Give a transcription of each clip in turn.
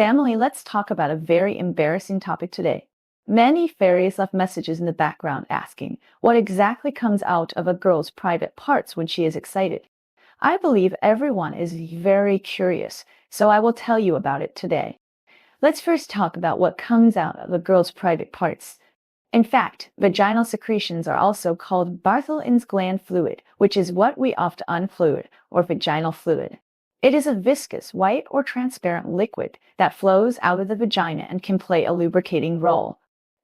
Family, let's talk about a very embarrassing topic today. Many fairies left messages in the background asking what exactly comes out of a girl's private parts when she is excited. I believe everyone is very curious, so I will tell you about it today. Let's first talk about what comes out of a girl's private parts. In fact, vaginal secretions are also called Bartholin's gland fluid, which is what we often fluid or vaginal fluid. It is a viscous, white, or transparent liquid that flows out of the vagina and can play a lubricating role.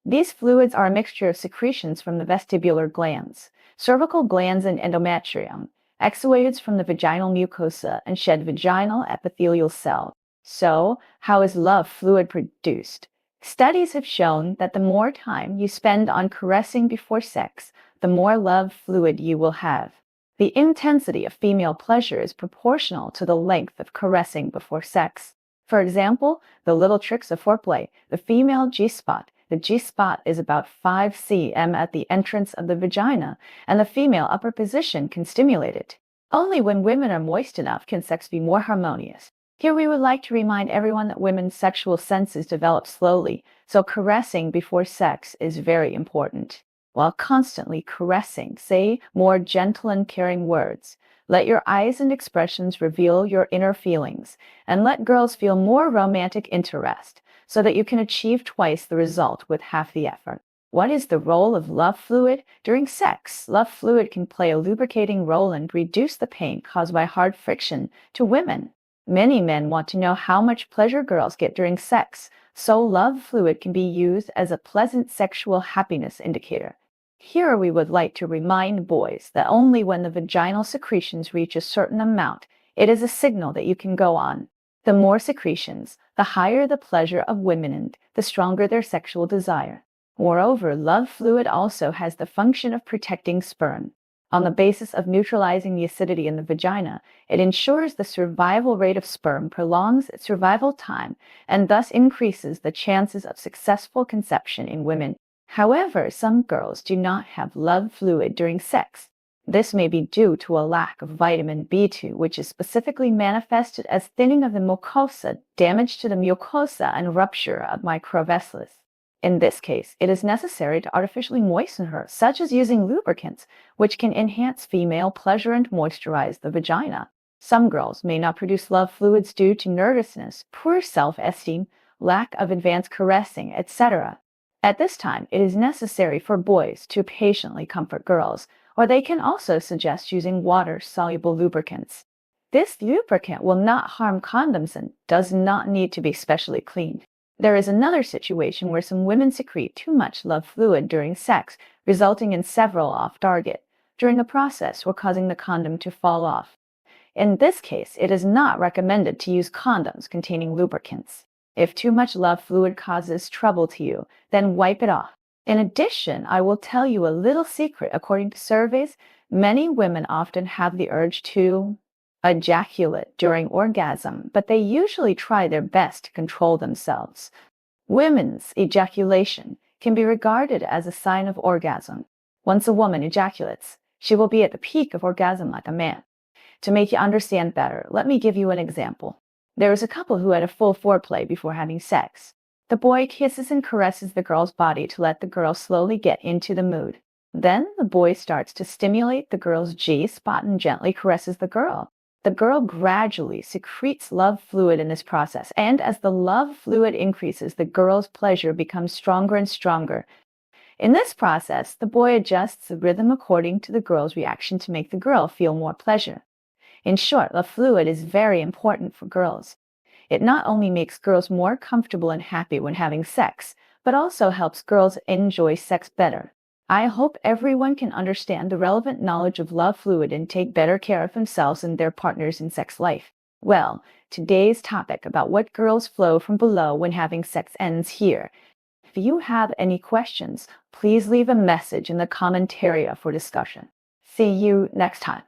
These fluids are a mixture of secretions from the vestibular glands, cervical glands, and endometrium, exudates from the vaginal mucosa, and shed vaginal epithelial cells. So, how is love fluid produced? Studies have shown that the more time you spend on caressing before sex, the more love fluid you will have. The intensity of female pleasure is proportional to the length of caressing before sex. For example, the little tricks of foreplay, the female G-spot. The G-spot is about 5 cm at the entrance of the vagina, and the female upper position can stimulate it. Only when women are moist enough can sex be more harmonious. Here we would like to remind everyone that women's sexual senses develop slowly, so caressing before sex is very important. While constantly caressing, say more gentle and caring words. Let your eyes and expressions reveal your inner feelings, and let girls feel more romantic interest, so that you can achieve twice the result with half the effort. What is the role of love fluid? During sex, love fluid can play a lubricating role and reduce the pain caused by hard friction to women. Many men want to know how much pleasure girls get during sex, so love fluid can be used as a pleasant sexual happiness indicator. Here we would like to remind boys that only when the vaginal secretions reach a certain amount, it is a signal that you can go on. The more secretions, the higher the pleasure of women and the stronger their sexual desire. Moreover, love fluid also has the function of protecting sperm. On the basis of neutralizing the acidity in the vagina, it ensures the survival rate of sperm, prolongs its survival time, and thus increases the chances of successful conception in women. However, some girls do not have love fluid during sex. This may be due to a lack of vitamin B2, which is specifically manifested as thinning of the mucosa, damage to the mucosa, and rupture of microvessels. In this case, it is necessary to artificially moisten her, such as using lubricants, which can enhance female pleasure and moisturize the vagina. Some girls may not produce love fluids due to nervousness, poor self-esteem, lack of advanced caressing, etc. At this time, it is necessary for boys to patiently comfort girls, or they can also suggest using water-soluble lubricants. This lubricant will not harm condoms and does not need to be specially cleaned. There is another situation where some women secrete too much love fluid during sex, resulting in several off-target during the process or causing the condom to fall off. In this case, it is not recommended to use condoms containing lubricants. If too much love fluid causes trouble to you, then wipe it off. In addition, I will tell you a little secret. According to surveys, many women often have the urge to ejaculate during orgasm, but they usually try their best to control themselves. Women's ejaculation can be regarded as a sign of orgasm. Once a woman ejaculates, she will be at the peak of orgasm like a man. To make you understand better, let me give you an example. There is a couple who had a full foreplay before having sex. The boy kisses and caresses the girl's body to let the girl slowly get into the mood. Then the boy starts to stimulate the girl's G-spot and gently caresses the girl. The girl gradually secretes love fluid in this process, and as the love fluid increases, the girl's pleasure becomes stronger and stronger. In this process, the boy adjusts the rhythm according to the girl's reaction to make the girl feel more pleasure. In short, love fluid is very important for girls. It not only makes girls more comfortable and happy when having sex, but also helps girls enjoy sex better. I hope everyone can understand the relevant knowledge of love fluid and take better care of themselves and their partners in sex life. Well, today's topic about what girls flow from below when having sex ends here. If you have any questions, please leave a message in the comment area for discussion. See you next time.